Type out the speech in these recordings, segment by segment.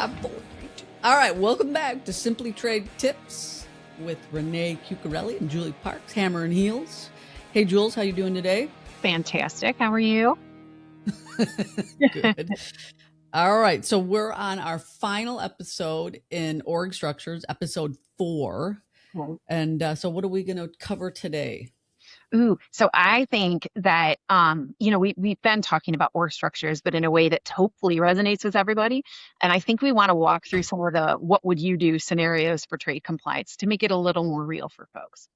All right, welcome back to Simply Trade Tips with Renee Chiuchiarelli and Julie Parks, Hammer and Heels. Hey, Jules, how you doing today? Fantastic. How are you? Good. All right, so we're on our final episode in org structures, episode 4. And so what are we going to cover today? So I think that, we've been talking about org structures, but in a way that hopefully resonates with everybody. And I think we want to walk through some of the what would you do scenarios for trade compliance to make it a little more real for folks.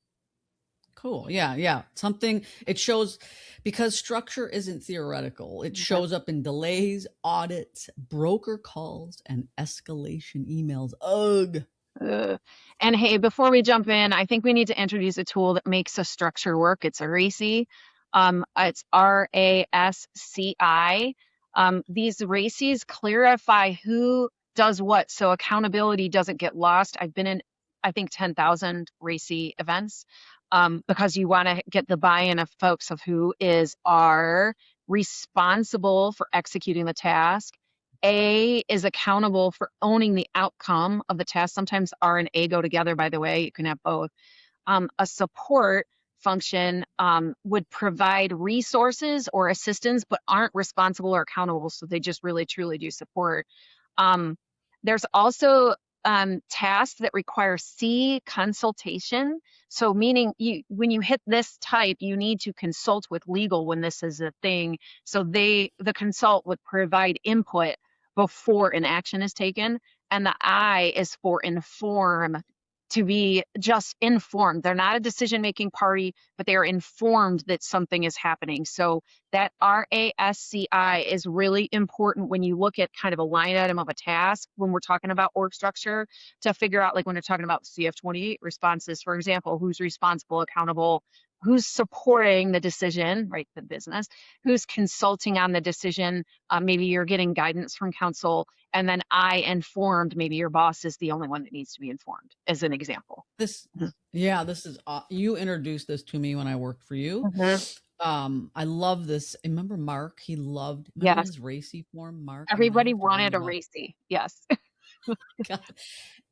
Cool. Yeah. Something it shows because structure isn't theoretical. It shows up in delays, audits, broker calls, and escalation emails. Ugh. And hey, before we jump in, I think we need to introduce a tool that makes a structure work. It's a RASCI. It's RASCI. These RASCIs clarify who does what, so accountability doesn't get lost. I've been in, I think, 10,000 RASCI events because you want to get the buy-in of folks of who are responsible for executing the task. A is accountable for owning the outcome of the task. Sometimes R and A go together, by the way. You can have both. A support function would provide resources or assistance, but aren't responsible or accountable. So they just really, truly do support. There's also tasks that require C, consultation. So meaning when you hit this type, you need to consult with legal when this is a thing. So the consult would provide input before an action is taken. And the I is for inform, to be just informed. They're not a decision-making party, but they are informed that something is happening. So that RASCI is really important when you look at kind of a line item of a task when we're talking about org structure to figure out, like when they're talking about CF28 responses, for example, who's responsible, accountable, who's supporting the decision, right, the business, who's consulting on the decision, maybe you're getting guidance from counsel, and then I informed, maybe your boss is the only one that needs to be informed, as an example. This is, you introduced this to me when I worked for you. I love this. Remember Mark? He loved his RACI form, Mark. Everybody wanted a RACI, yes.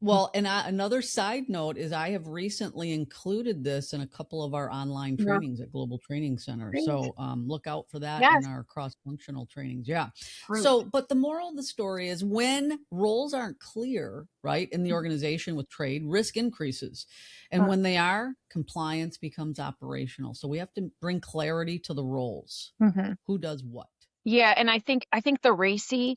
Well, and another side note is I have recently included this in a couple of our online trainings at Global Training Center. Great. So look out for that in our cross-functional trainings. Yeah. Great. So, but the moral of the story is when roles aren't clear, right, in the organization with trade, risk increases. And when they are, compliance becomes operational. So we have to bring clarity to the roles. Who does what? Yeah, and I think the RACI,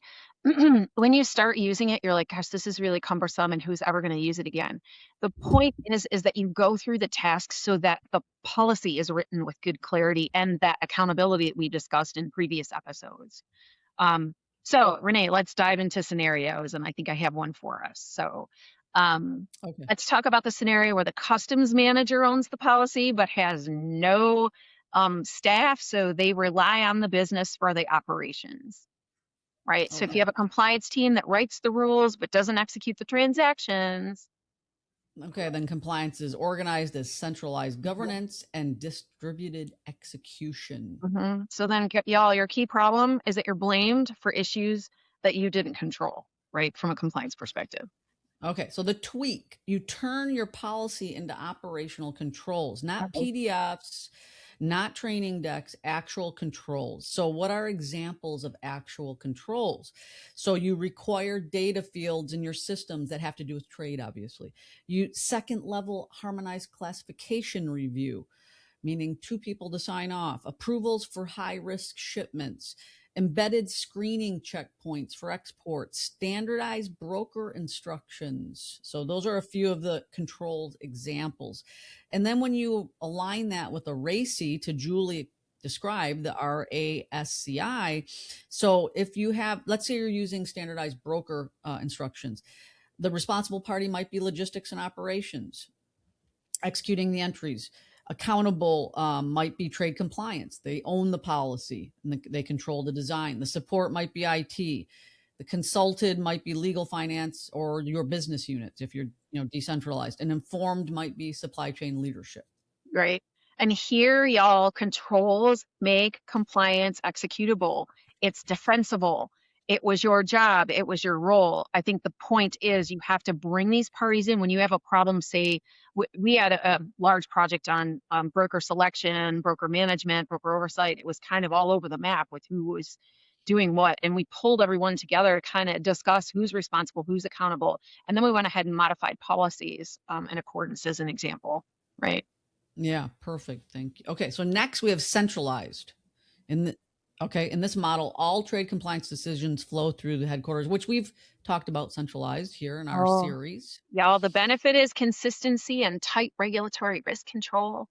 when you start using it, you're like, gosh, this is really cumbersome, and who's ever going to use it again? The point is that you go through the tasks so that the policy is written with good clarity and that accountability that we discussed in previous episodes. So Renee, let's dive into scenarios, and I think I have one for us. So let's talk about the scenario where the customs manager owns the policy but has no staff, so they rely on the business for the operations, right? So if you have a compliance team that writes the rules but doesn't execute the transactions. Okay, then compliance is organized as centralized governance and distributed execution. So then, y'all, your key problem is that you're blamed for issues that you didn't control, right, from a compliance perspective. Okay, so the tweak, you turn your policy into operational controls, not PDFs, not training decks, actual controls. So what are examples of actual controls? So you require data fields in your systems that have to do with trade, obviously. You second level harmonized classification review, meaning 2 people to sign off, approvals for high risk shipments, embedded screening checkpoints for exports, standardized broker instructions. So those are a few of the controls examples. And then when you align that with a RACI, to Julie described, the RASCI. So if you have, let's say you're using standardized broker instructions, the responsible party might be logistics and operations, executing the entries. Accountable might be trade compliance. They own the policy and they control the design. The support might be IT. The consulted might be legal, finance, or your business units if you're decentralized. And informed might be supply chain leadership. Right. And here, y'all, controls make compliance executable. It's defensible. It was your job. It was your role. I think the point is you have to bring these parties in when you have a problem. Say we had a large project on broker selection, broker management, broker oversight. It was kind of all over the map with who was doing what. And we pulled everyone together to kind of discuss who's responsible, who's accountable. And then we went ahead and modified policies in accordance as an example, right? Yeah, perfect. Thank you. Okay, so next we have centralized. In the okay, in this model, all trade compliance decisions flow through the headquarters, which we've talked about centralized here in our Oh, series. yeah. The benefit is consistency and tight regulatory risk control.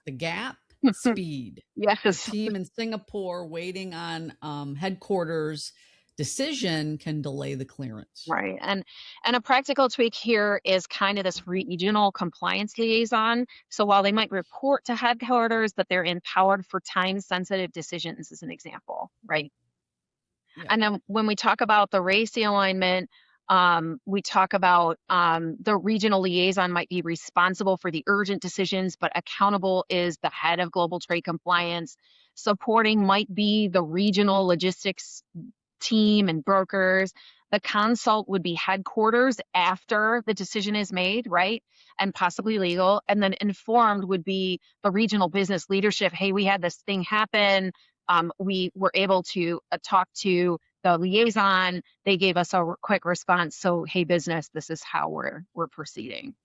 The gap, speed. A Yes. team in Singapore waiting on headquarters decision can delay the clearance. Right. And a practical tweak here is kind of this regional compliance liaison. So while they might report to headquarters, but they're empowered for time sensitive decisions as an example, right? Yeah. And then when we talk about the RACI alignment, we talk about the regional liaison might be responsible for the urgent decisions, but accountable is the head of global trade compliance. Supporting might be the regional logistics team and brokers. The consult would be headquarters after the decision is made, right? And possibly legal. And then informed would be the regional business leadership. Hey, we had this thing happen. We were able to talk to the liaison. They gave us a quick response. So, hey, business, this is how we're proceeding.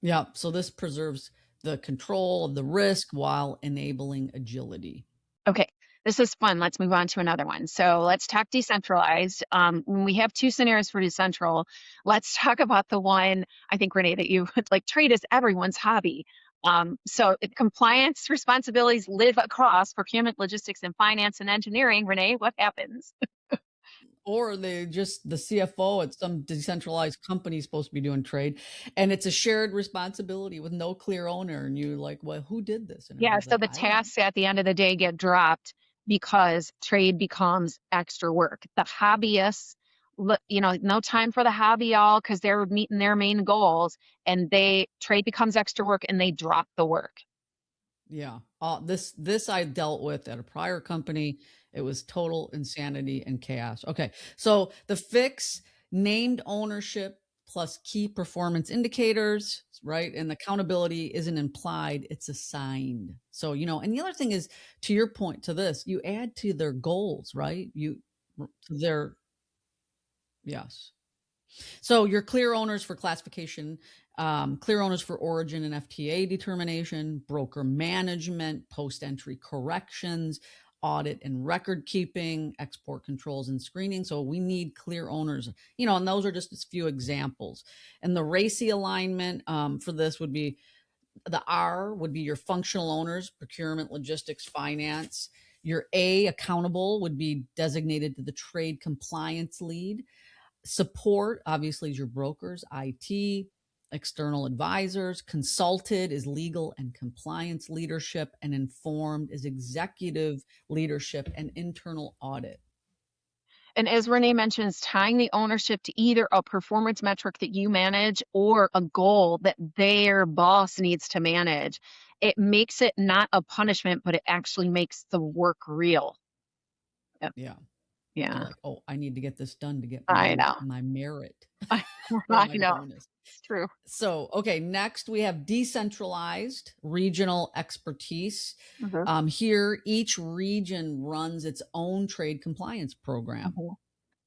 Yeah. So this preserves the control of the risk while enabling agility. Okay, this is fun. Let's move on to another one. So let's talk decentralized. When we have two scenarios for decentral, let's talk about the one, I think, Renee, that you would like. Trade is everyone's hobby. So compliance responsibilities live across procurement, logistics, and finance and engineering. Renee, what happens? Or they just the CFO at some decentralized company is supposed to be doing trade, and it's a shared responsibility with no clear owner. And you're like, well, who did this? And Yeah, everybody's so like, the I don't know. tasks at the end of the day get dropped because trade becomes extra work. The hobbyists, no time for the hobby y'all because they're meeting their main goals, and they trade becomes extra work and they drop the work. Yeah. This I dealt with at a prior company. It was total insanity and chaos. Okay. So the fix, named ownership plus key performance indicators, right? And accountability isn't implied, it's assigned. So, and the other thing is, to your point to this, you add to their goals, right? To their, yes. So your clear owners for classification, clear owners for origin and FTA determination, broker management, post-entry corrections, audit and record keeping, export controls and screening. So we need clear owners, and those are just a few examples. And the RACI alignment for this would be, the R would be your functional owners, procurement, logistics, finance. Your A, accountable, would be designated to the trade compliance lead. Support, obviously, is your brokers, IT, external advisors. Consulted is legal and compliance leadership, and informed is executive leadership and internal audit. And as Renee mentions, tying the ownership to either a performance metric that you manage or a goal that their boss needs to manage, it makes it not a punishment, but it actually makes the work real. Yep. Yeah. They're Yeah, like, oh, I need to get this done to get I know. my merit or I my know. bonus. It's true. So, okay, next we have decentralized regional expertise. Mhm. Here, each region runs its own trade compliance program. Mhm.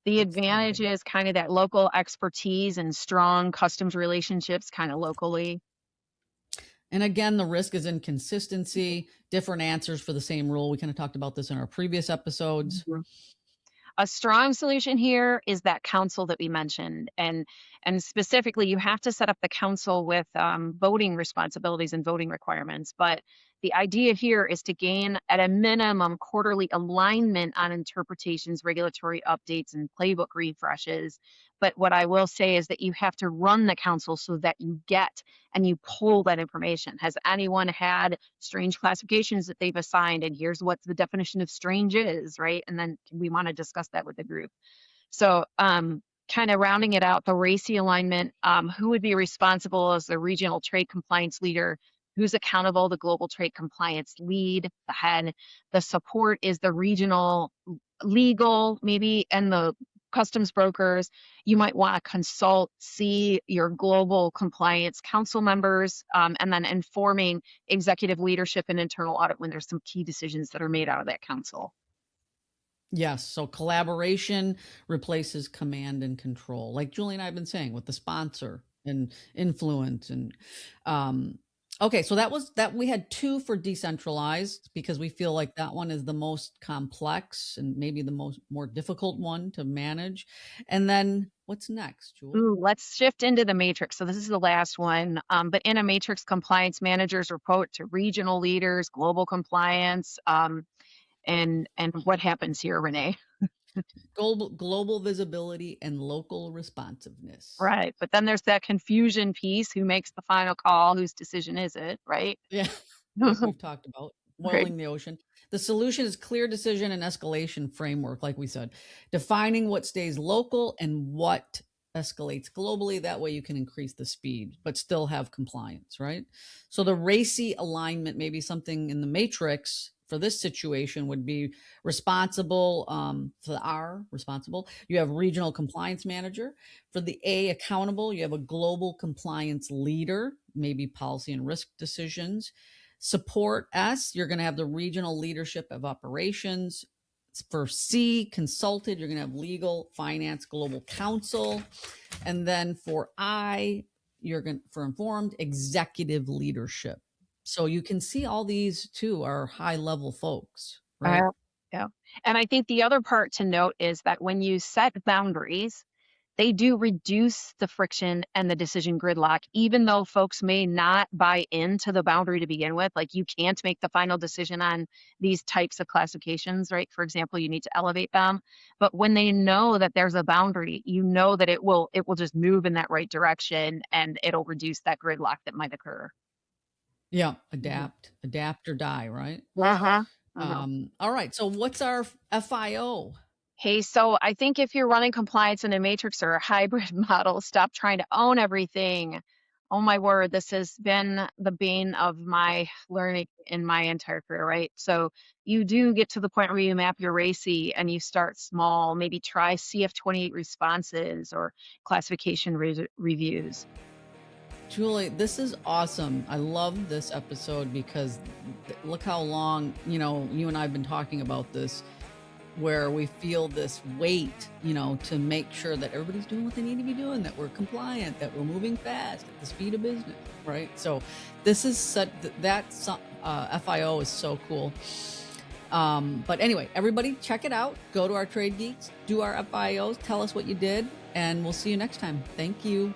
The That's the advantage is kind of that local expertise and strong customs relationships kind of locally. And again, the risk is inconsistency, different answers for the same rule. We kind of talked about this in our previous episodes. Mhm. A strong solution here is that council that we mentioned, and specifically you have to set up the council with voting responsibilities and voting requirements, but the idea here is to gain at a minimum quarterly alignment on interpretations, regulatory updates, and playbook refreshes. But what I will say is that you have to run the council so that you get and you pull that information. Has anyone had strange classifications that they've assigned? And here's what the definition of strange is, right? And then we want to discuss that with the group. So kind of rounding it out, the RACI alignment, who would be responsible as the regional trade compliance leader? Who's accountable? The global trade compliance lead, the head. The support is the regional legal, maybe, and the customs brokers. You might want to consult, see your global compliance council members, and then informing executive leadership and internal audit when there's some key decisions that are made out of that council. Yes. So collaboration replaces command and control, like Julie and I have been saying with the sponsor and influence. And okay, so that we had two for decentralized because we feel like that one is the most complex and maybe the more difficult one to manage. And then what's next, Julie? Ooh, let's shift into the matrix. So this is the last one. But in a matrix, compliance managers report to regional leaders, global compliance, and what happens here, Renee? Global visibility and local responsiveness. Right. But then there's that confusion piece. Who makes the final call? Whose decision is it? Right. Yeah, like we've talked about, Right. boiling the ocean. The solution is clear decision and escalation framework, like we said, defining what stays local and what escalates globally. That way you can increase the speed, but still have compliance, right? So the RACI alignment, maybe something in the matrix for this situation would be responsible. For the R, responsible, you have regional compliance manager. For the A, accountable, you have a global compliance leader, maybe policy and risk decisions. Support S, you're going to have the regional leadership of operations. For C, consulted, you're going to have legal, finance, global counsel. And then for I, you're going to, for informed, executive leadership. So you can see all these too are high level folks, right? Yeah. And I think the other part to note is that when you set boundaries, they do reduce the friction and the decision gridlock, even though folks may not buy into the boundary to begin with. Like, you can't make the final decision on these types of classifications, right? For example, you need to elevate them. But when they know that there's a boundary, you know that it will just move in that right direction, and it'll reduce that gridlock that might occur. Yeah, Mhm. adapt or die, right? Uh-huh. Uh-huh. All right. So what's our FIO? Hey, so I think if you're running compliance in a matrix or a hybrid model, stop trying to own everything. Oh my word, this has been the bane of my learning in my entire career, right? So you do get to the point where you map your RACI and you start small, maybe try CF28 responses or classification reviews. Julie, this is awesome. I love this episode because look how long, you and I have been talking about this, where we feel this weight, to make sure that everybody's doing what they need to be doing, that we're compliant, that we're moving fast at the speed of business, right? So this is such, FIO is so cool. But anyway, everybody check it out. Go to our Trade Geeks, do our FIOs, tell us what you did, and we'll see you next time. Thank you.